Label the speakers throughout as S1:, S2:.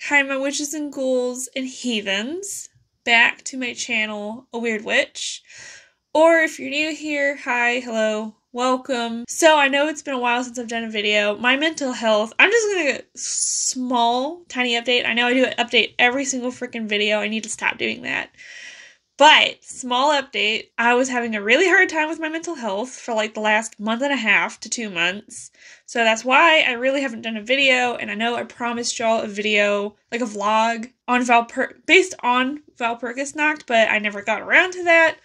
S1: Hi, my witches and ghouls and heathens. Back to my channel, A Weird Witch. Or if you're new here, hi, hello, welcome. So I know it's been a while since I've done a video. My mental health, I'm just gonna get a small, tiny update. I know I do an update every single freaking video. I need to stop doing that. But, small update, I was having a really hard time with my mental health for like the last month and a half to 2 months. So that's why I really haven't done a video, and I know I promised y'all a video, like a vlog, on based on Valpurgisnacht, but I never got around to that,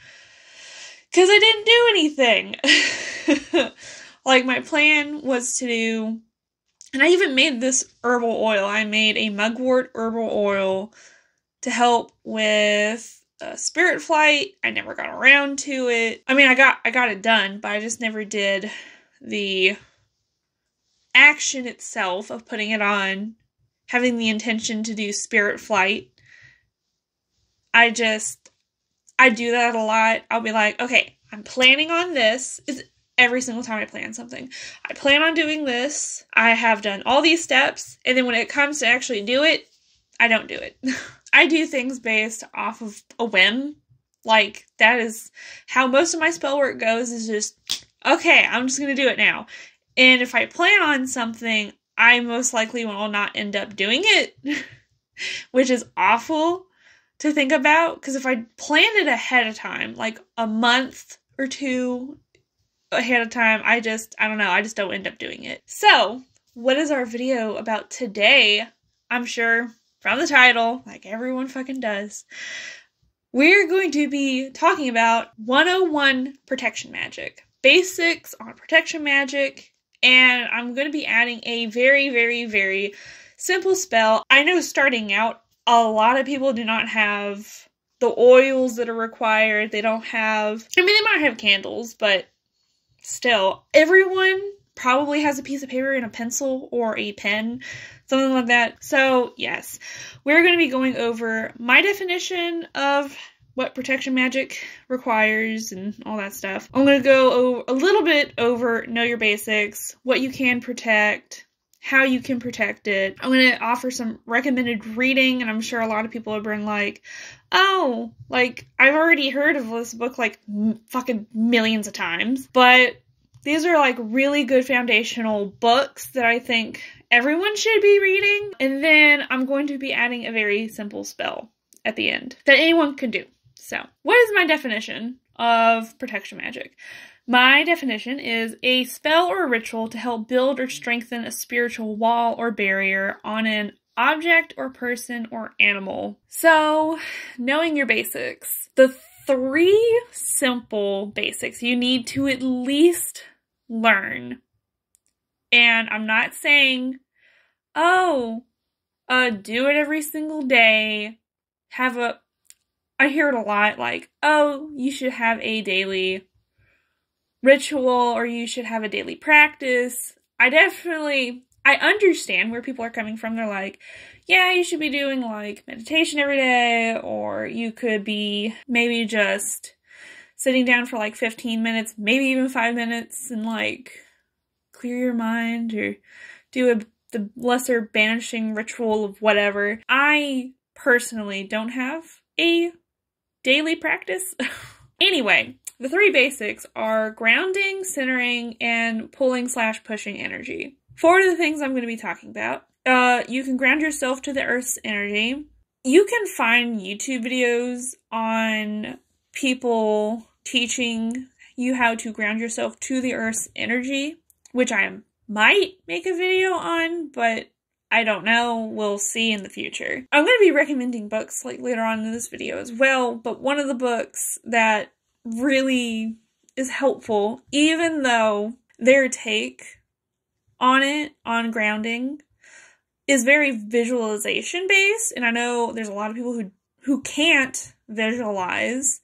S1: because I didn't do anything. Like, my plan was to do, and I even made this herbal oil. I made a mugwort herbal oil to help with spirit flight. I never got around to it. I mean, I got it done, but I just never did the action itself of putting it on, having the intention to do spirit flight. I do that a lot. I'll be like, okay, I'm planning on this. It's every single time I plan something. I plan on doing this. I have done all these steps, and then when it comes to actually do it, I don't do it. I do things based off of a whim. Like, that is how most of my spell work goes, is just, okay, I'm just going to do it now. And if I plan on something, I most likely will not end up doing it, which is awful to think about, because if I planned it ahead of time, like a month or two ahead of time, I don't know, I just don't end up doing it. So, what is our video about today? I'm sure from the title, like everyone fucking does, we're going to be talking about 101 protection magic. Basics on protection magic, and I'm going to be adding a very, very, very simple spell. I know starting out, a lot of people do not have the oils that are required. They don't have, I mean, they might have candles, but still, everyone probably has a piece of paper and a pencil or a pen, something like that. So, yes, we're going to be going over my definition of what protection magic requires and all that stuff. I'm going to go a little bit over know your basics, what you can protect, how you can protect it. I'm going to offer some recommended reading, and I'm sure a lot of people have been like, oh, like, I've already heard of this book like fucking millions of times, but these are like really good foundational books that I think everyone should be reading. And then I'm going to be adding a very simple spell at the end that anyone can do. So, what is my definition of protection magic? My definition is a spell or a ritual to help build or strengthen a spiritual wall or barrier on an object or person or animal. So, knowing your basics. The 3 simple basics you need to at least learn. And I'm not saying, oh, do it every single day. I hear it a lot, like, oh, you should have a daily ritual, or you should have a daily practice. I understand where people are coming from. They're like, yeah, you should be doing like meditation every day, or you could be maybe just sitting down for like 15 minutes, maybe even 5 minutes, and like clear your mind, or do the lesser banishing ritual of whatever. I personally don't have a daily practice. Anyway, the 3 basics are grounding, centering, and pulling/pushing energy. 4 of the things I'm going to be talking about. You can ground yourself to the earth's energy. You can find YouTube videos on people teaching you how to ground yourself to the earth's energy, which I might make a video on, but I don't know. We'll see in the future. I'm going to be recommending books like later on in this video as well, but one of the books that really is helpful, even though their take on grounding is very visualization based, and I know there's a lot of people who can't visualize,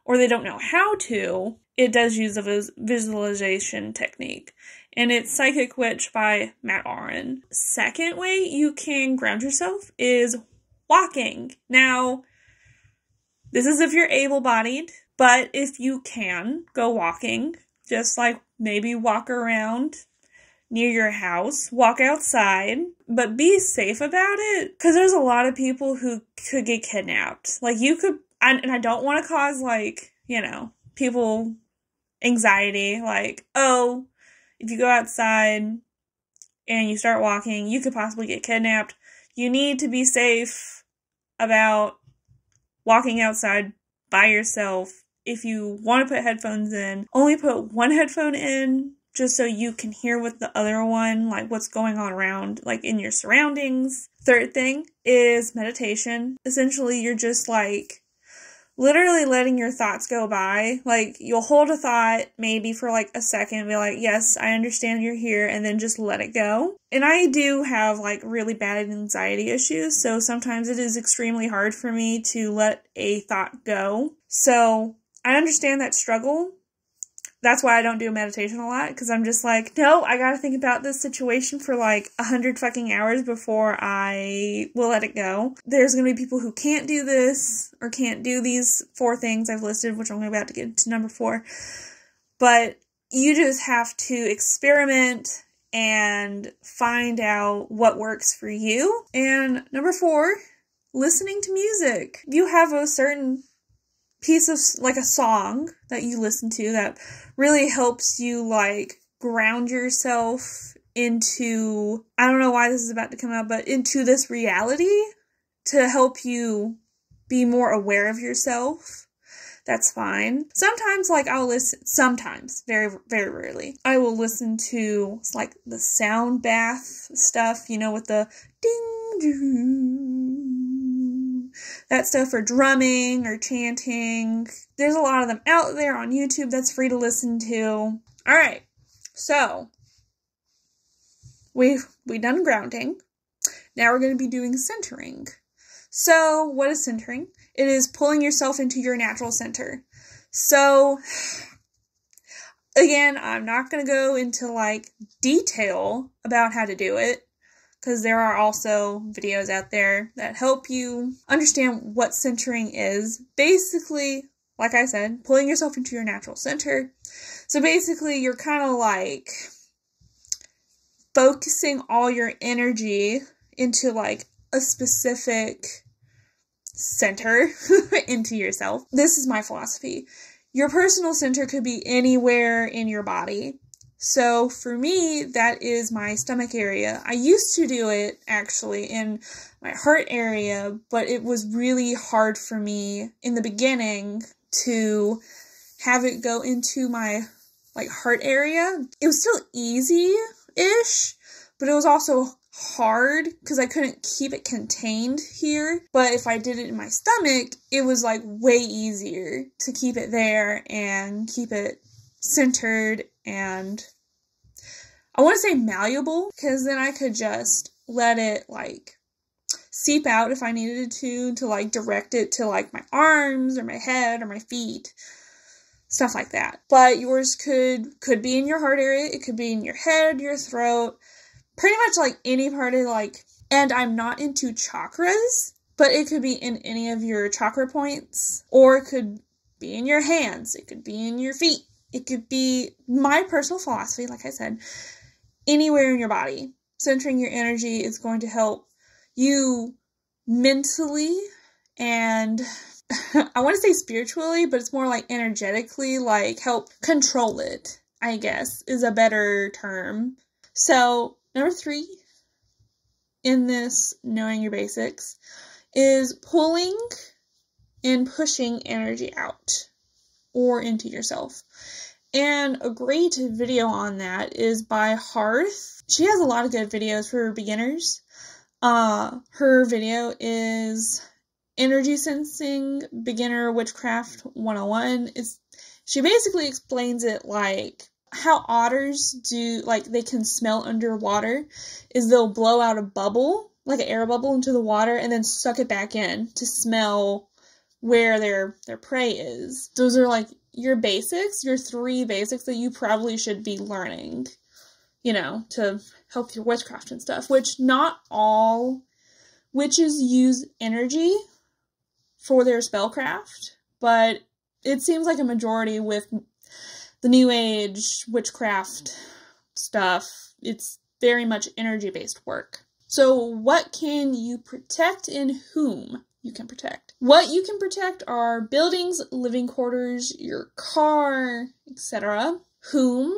S1: or they don't know how to. It does use a visualization technique, and it's Psychic Witch by Matt Aron. Second way you can ground yourself is walking. Now, this is if you're able-bodied, but if you can go walking, just like maybe walk around near your house. Walk outside, but be safe about it. Because there's a lot of people who could get kidnapped. Like, you could, and I don't want to cause, like, you know, people anxiety. Like, oh, if you go outside and you start walking, you could possibly get kidnapped. You need to be safe about walking outside by yourself. If you want to put headphones in, only put one headphone in, just so you can hear with the other one, like what's going on around, like in your surroundings. Third thing is meditation. Essentially, you're just like literally letting your thoughts go by. Like, you'll hold a thought maybe for like a second, be like, yes, I understand you're here, and then just let it go. And I do have like really bad anxiety issues, so sometimes it is extremely hard for me to let a thought go. So I understand that struggle. That's why I don't do meditation a lot, because I'm just like, no, I gotta think about this situation for like 100 fucking hours before I will let it go. There's gonna be people who can't do this, or can't do these 4 things I've listed, which I'm about to get to number 4. But you just have to experiment and find out what works for you. And number 4, listening to music. You have a certain piece of, like, a song that you listen to that really helps you, like, ground yourself into, I don't know why this is about to come out, but into this reality to help you be more aware of yourself. That's fine. Sometimes, like, I'll listen, sometimes, very, very rarely, I will listen to, like, the sound bath stuff, you know, with the ding, doo, that stuff for drumming or chanting. There's a lot of them out there on YouTube that's free to listen to. Alright, so we done grounding. Now we're going to be doing centering. So what is centering? It is pulling yourself into your natural center. So again, I'm not going to go into like detail about how to do it, because there are also videos out there that help you understand what centering is. Basically, like I said, pulling yourself into your natural center. So basically, you're kind of like focusing all your energy into like a specific center into yourself. This is my philosophy. Your personal center could be anywhere in your body. So for me, that is my stomach area. I used to do it actually in my heart area, but it was really hard for me in the beginning to have it go into my like heart area. It was still easy-ish, but it was also hard because I couldn't keep it contained here. But if I did it in my stomach, it was like way easier to keep it there and keep it centered, and I want to say malleable, because then I could just let it like seep out if I needed to like direct it to like my arms or my head or my feet, stuff like that. But yours could be in your heart area, it could be in your head, your throat, pretty much like any part of like, and I'm not into chakras, but it could be in any of your chakra points, or it could be in your hands, it could be in your feet. It could be, my personal philosophy, like I said, anywhere in your body. Centering your energy is going to help you mentally and I want to say spiritually, but it's more like energetically, like help control it, I guess, is a better term. So, number 3 in this knowing your basics is pulling and pushing energy out or into yourself. And a great video on that is by Hearth. She has a lot of good videos for beginners. Her video is Energy Sensing Beginner Witchcraft 101. She basically explains it like how otters do, like they can smell underwater, is they'll blow out a bubble, like an air bubble into the water, and then suck it back in to smell where their prey is. Those are like your basics, your 3 basics that you probably should be learning, you know, to help your witchcraft and stuff, which not all witches use energy for their spellcraft, but it seems like a majority with the new age witchcraft stuff. It's very much energy-based work. So what can you protect and whom you can protect? What you can protect are buildings, living quarters, your car, etc. Whom?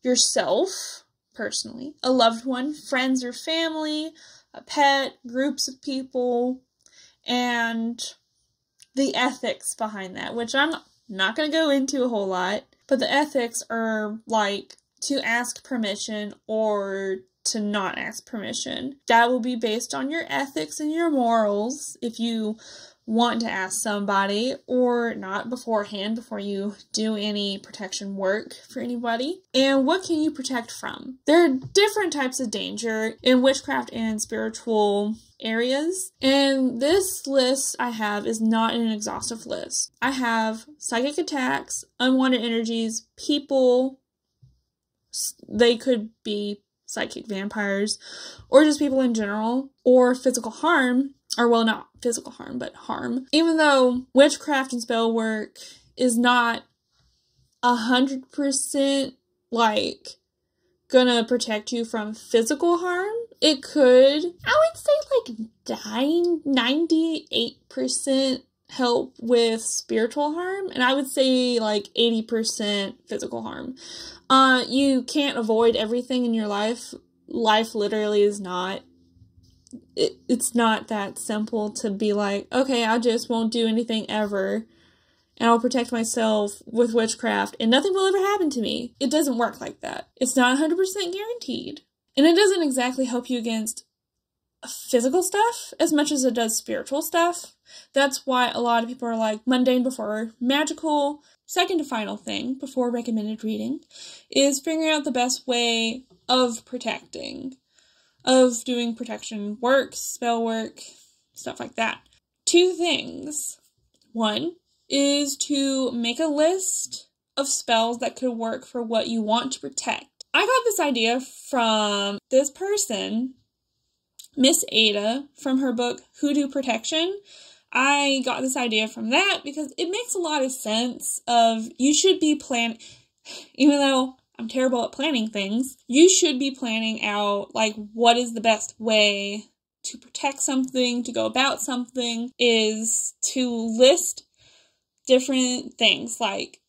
S1: Yourself, personally. A loved one, friends or family, a pet, groups of people, and the ethics behind that, which I'm not going to go into a whole lot, but the ethics are like to ask permission or to not ask permission. That will be based on your ethics and your morals if you want to ask somebody or not beforehand before you do any protection work for anybody. And what can you protect from? There are different types of danger in witchcraft and spiritual areas, and this list I have is not an exhaustive list. I have psychic attacks, unwanted energies, people, they could be psychic vampires, or just people in general, or physical harm, or well, not physical harm, but harm. Even though witchcraft and spell work is not 100% like gonna protect you from physical harm, it could, I would say like 98% help with spiritual harm, and I would say like 80% physical harm. You can't avoid everything in your life. Life literally is not, it's not that simple to be like, okay, I just won't do anything ever, and I'll protect myself with witchcraft, and nothing will ever happen to me. It doesn't work like that. It's not 100% guaranteed. And it doesn't exactly help you against physical stuff as much as it does spiritual stuff. That's why a lot of people are like mundane before magical. Second to final thing before recommended reading is figuring out the best way of protecting, of doing protection work, spell work, stuff like that. Two things. One is to make a list of spells that could work for what you want to protect. I got this idea from this person, Miss Ada, from her book Hoodoo Protection. I got this idea from that because it makes a lot of sense of you should be even though I'm terrible at planning things, you should be planning out like what is the best way to protect something, to go about something, is to list different things like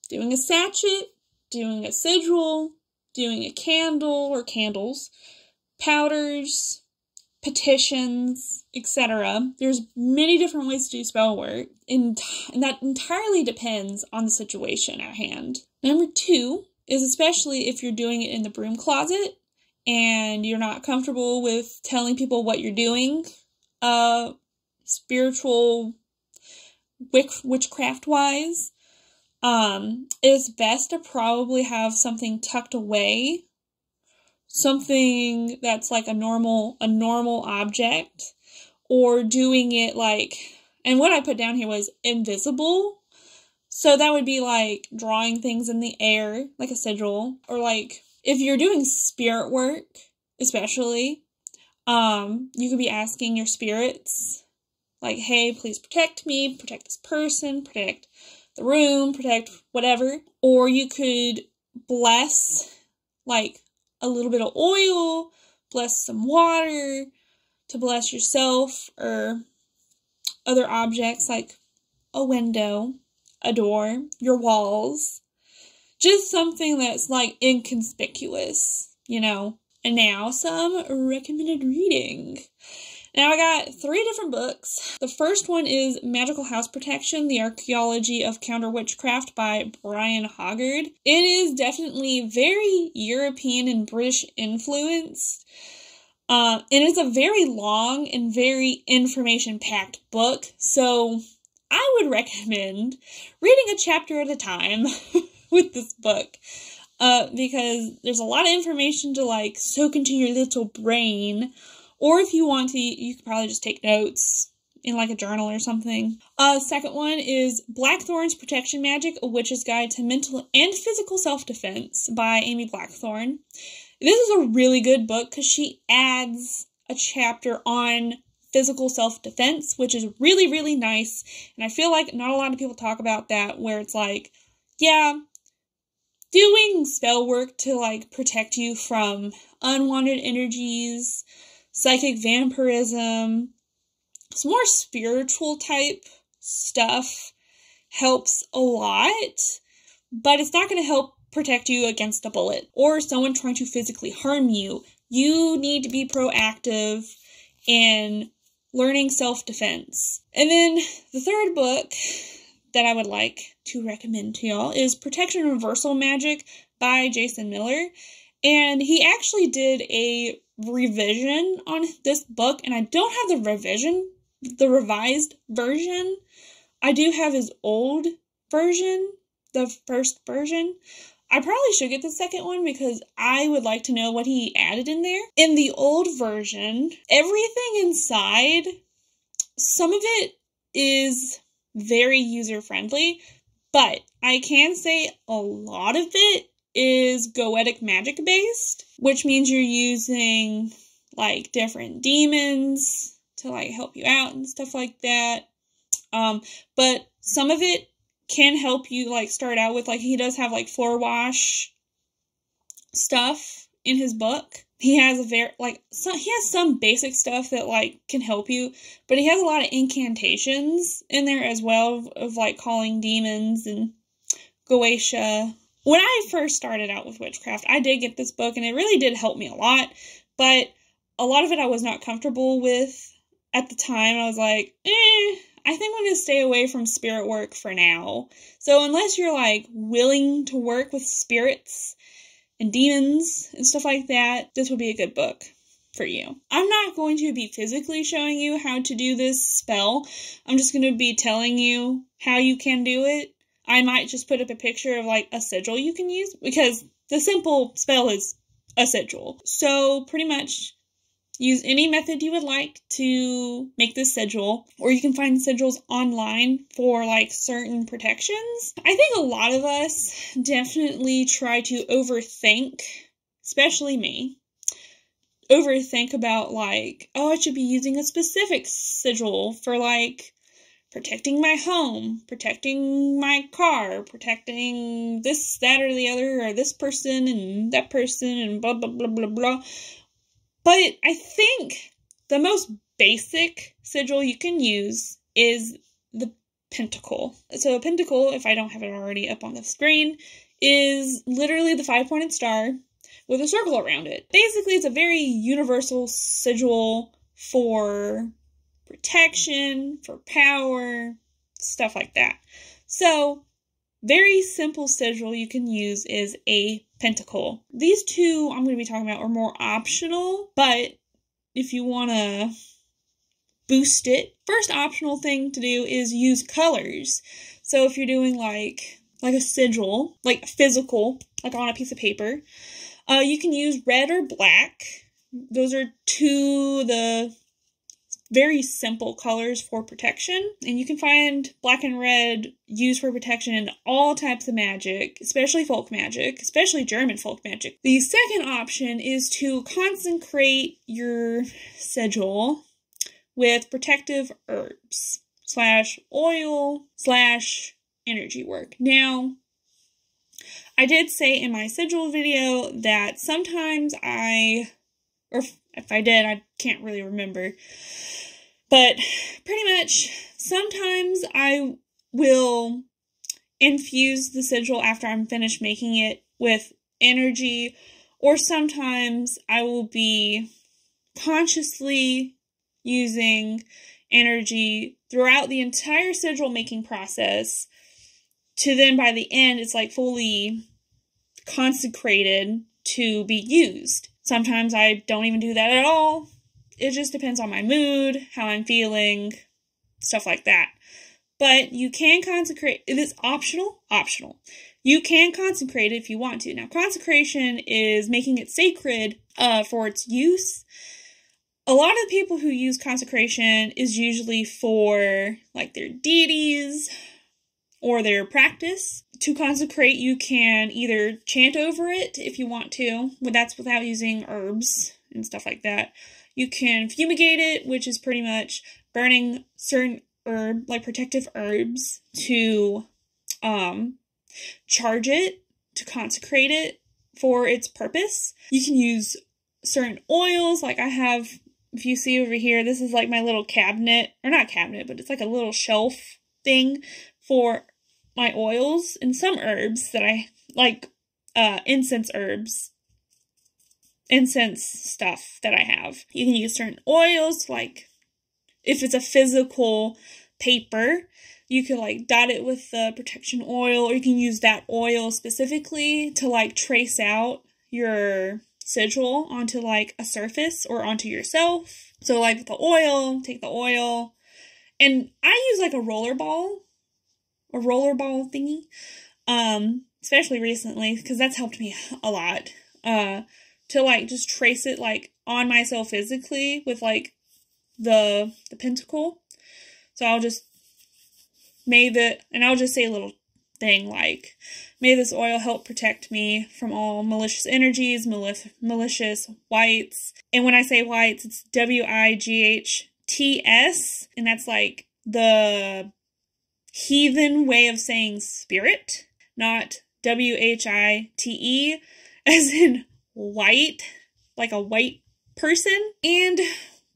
S1: doing a sachet, doing a sigil, doing a candle or candles, powders, petitions, etc. There's many different ways to do spell work, and that entirely depends on the situation at hand. Number two is, especially if you're doing it in the broom closet and you're not comfortable with telling people what you're doing, spiritual witchcraft-wise, it's best to probably have something tucked away, something that's like a normal object, or doing it like, and what I put down here was invisible, so that would be like drawing things in the air, like a sigil, or like, if you're doing spirit work, especially, you could be asking your spirits, like, hey, please protect me, protect this person, protect the room, protect whatever. Or you could bless, like, a little bit of oil, bless some water, to bless yourself, or other objects like a window, a door, your walls. Just something that's, like, inconspicuous, you know. And now, some recommended reading. Now, I got 3 different books. The first one is Magical House Protection, The Archaeology of Counter-Witchcraft by Brian Hoggard. It is definitely very European and British influenced. And it's a very long and very information-packed book, so I would recommend reading a chapter at a time with this book. Because there's a lot of information to, like, soak into your little brain. Or if you want to, you could probably just take notes in, like, a journal or something. Second one is Blackthorn's Protection Magic, A Witch's Guide to Mental and Physical Self-Defense by Amy Blackthorn. This is a really good book because she adds a chapter on physical self-defense, which is really, really nice. And I feel like not a lot of people talk about that, where it's like, yeah, doing spell work to, like, protect you from unwanted energies, psychic vampirism, some more spiritual type stuff helps a lot, but it's not going to help protect you against a bullet or someone trying to physically harm you. You need to be proactive in learning self-defense. And then the third book that I would like to recommend to y'all is Protection Reversal Magic by Jason Miller. And he actually did a revision on this book, and I don't have the revised version. I do have his old version, the first version. I probably should get the second one because I would like to know what he added in there. In the old version, everything inside, some of it is very user-friendly, but I can say a lot of it is goetic magic based, which means you're using, like, different demons to, like, help you out and stuff like that. But some of it can help you, like, start out with, like, he does have, like, floor wash stuff in his book. He has he has some basic stuff that, like, can help you, but he has a lot of incantations in there as well of like, calling demons and Goetia. When I first started out with witchcraft, I did get this book, and it really did help me a lot, but a lot of it I was not comfortable with at the time. I was like, I think I'm going to stay away from spirit work for now. So unless you're, like, willing to work with spirits and demons and stuff like that, this would be a good book for you. I'm not going to be physically showing you how to do this spell. I'm just going to be telling you how you can do it. I might just put up a picture of, like, a sigil you can use, because the simple spell is a sigil. So pretty much use any method you would like to make this sigil, or you can find sigils online for, like, certain protections. I think a lot of us definitely try to overthink, especially me, overthink about, like, oh, I should be using a specific sigil for, like, protecting my home, protecting my car, protecting this, that, or the other, or this person and that person, and blah, blah, blah, blah, blah. But I think the most basic sigil you can use is the pentacle. So a pentacle, if I don't have it already up on the screen, is literally the 5-pointed star with a circle around it. Basically, it's a very universal sigil for protection, for power, stuff like that. So, very simple sigil you can use is a pentacle. These two I'm going to be talking about are more optional, but if you want to boost it, first optional thing to do is use colors. So if you're doing like a sigil, like physical, like on a piece of paper, you can use red or black. Those are two the very simple colors for protection, and you can find black and red used for protection in all types of magic, especially folk magic, especially German folk magic. The second option is to consecrate your sigil with protective herbs / oil / energy work. Now, I did say in my sigil video that sometimes or if I did, I can't really remember. But pretty much, sometimes I will infuse the sigil after I'm finished making it with energy, or sometimes I will be consciously using energy throughout the entire sigil making process, to then by the end, it's like fully consecrated to be used. Sometimes I don't even do that at all. It just depends on my mood, how I'm feeling, stuff like that. But you can consecrate. It is optional. You can consecrate it if you want to. Now, consecration is making it sacred for its use. A lot of the people who use consecration is usually for, like, their deities or their practice. To consecrate, you can either chant over it if you want to, but that's without using herbs and stuff like that. You can fumigate it, which is pretty much burning certain protective herbs to charge it to consecrate it for its purpose. You can use certain oils, like I have, if you see over here, this is like my little cabinet, or not cabinet, but it's like a little shelf thing for my oils and some herbs that I like, incense stuff that I have. You can use certain oils, like if it's a physical paper, you can like dot it with the protection oil, or you can use that oil specifically to like trace out your sigil onto like a surface or onto yourself. So like with the oil, take the oil, and I use like a roller ball thingy, especially recently, because that's helped me a lot, to like just trace it like on myself physically with like the pentacle. So I'll just I'll just say a little thing like, may this oil help protect me from all malicious energies, malicious wights. And when I say wights, it's Wights, and that's like the heathen way of saying spirit, not White, as in white, like a white person. And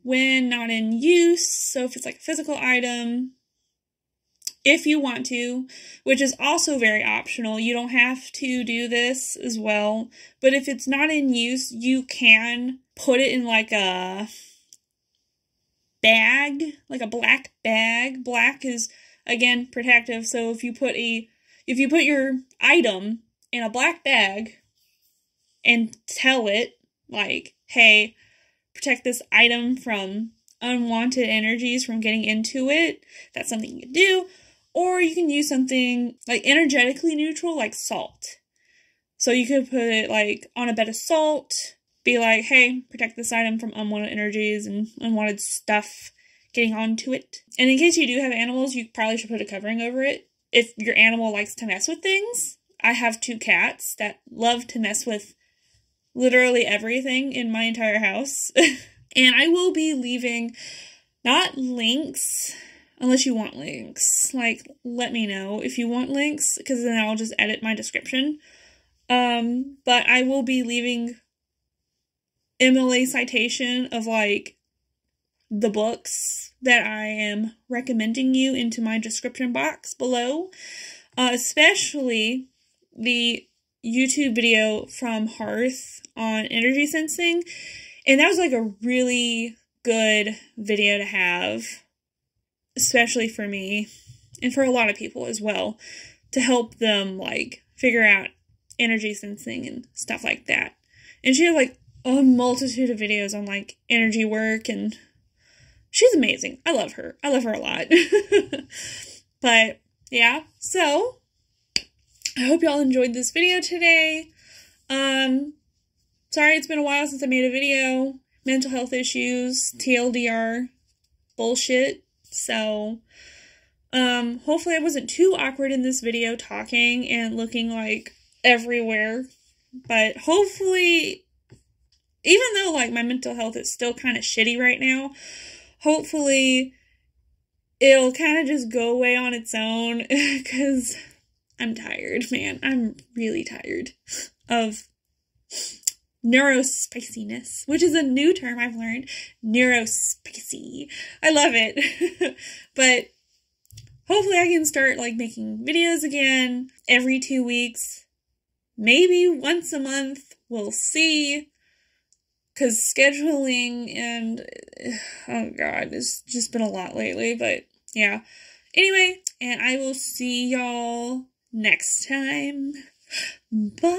S1: when not in use, so if it's like a physical item, if you want to, which is also very optional, you don't have to do this as well, but if it's not in use, you can put it in like a bag, like a black bag. Black is, again, protective, so if you put your item in a black bag and tell it, like, hey, protect this item from unwanted energies from getting into it, that's something you can do. Or you can use something like energetically neutral, like salt. So you could put it like on a bed of salt, be like, hey, protect this item from unwanted energies and unwanted stuff getting onto it. And in case you do have animals, you probably should put a covering over it. If your animal likes to mess with things, I have 2 cats that love to mess with literally everything in my entire house. And I will be leaving, not links, unless you want links. Like, let me know if you want links, because then I'll just edit my description. But I will be leaving MLA citation of, like, the books that I am recommending you into my description box below. Especially the YouTube video from Hearth on energy sensing. And that was, like, a really good video to have, especially for me, and for a lot of people as well, to help them, like, figure out energy sensing and stuff like that. And she has, like, a multitude of videos on, like, energy work, and she's amazing. I love her. I love her a lot. But, yeah, so, I hope y'all enjoyed this video today. Sorry it's been a while since I made a video. Mental health issues, TLDR, bullshit. So, hopefully I wasn't too awkward in this video talking and looking like everywhere, but hopefully, even though like my mental health is still kind of shitty right now, hopefully it'll kind of just go away on its own, because I'm tired, man. I'm really tired of neurospiciness, which is a new term I've learned. Neurospicy. I love it. But hopefully I can start like making videos again every 2 weeks. Maybe once a month. We'll see. Because scheduling and, oh god, it's just been a lot lately. But yeah. Anyway, and I will see y'all next time. Bye.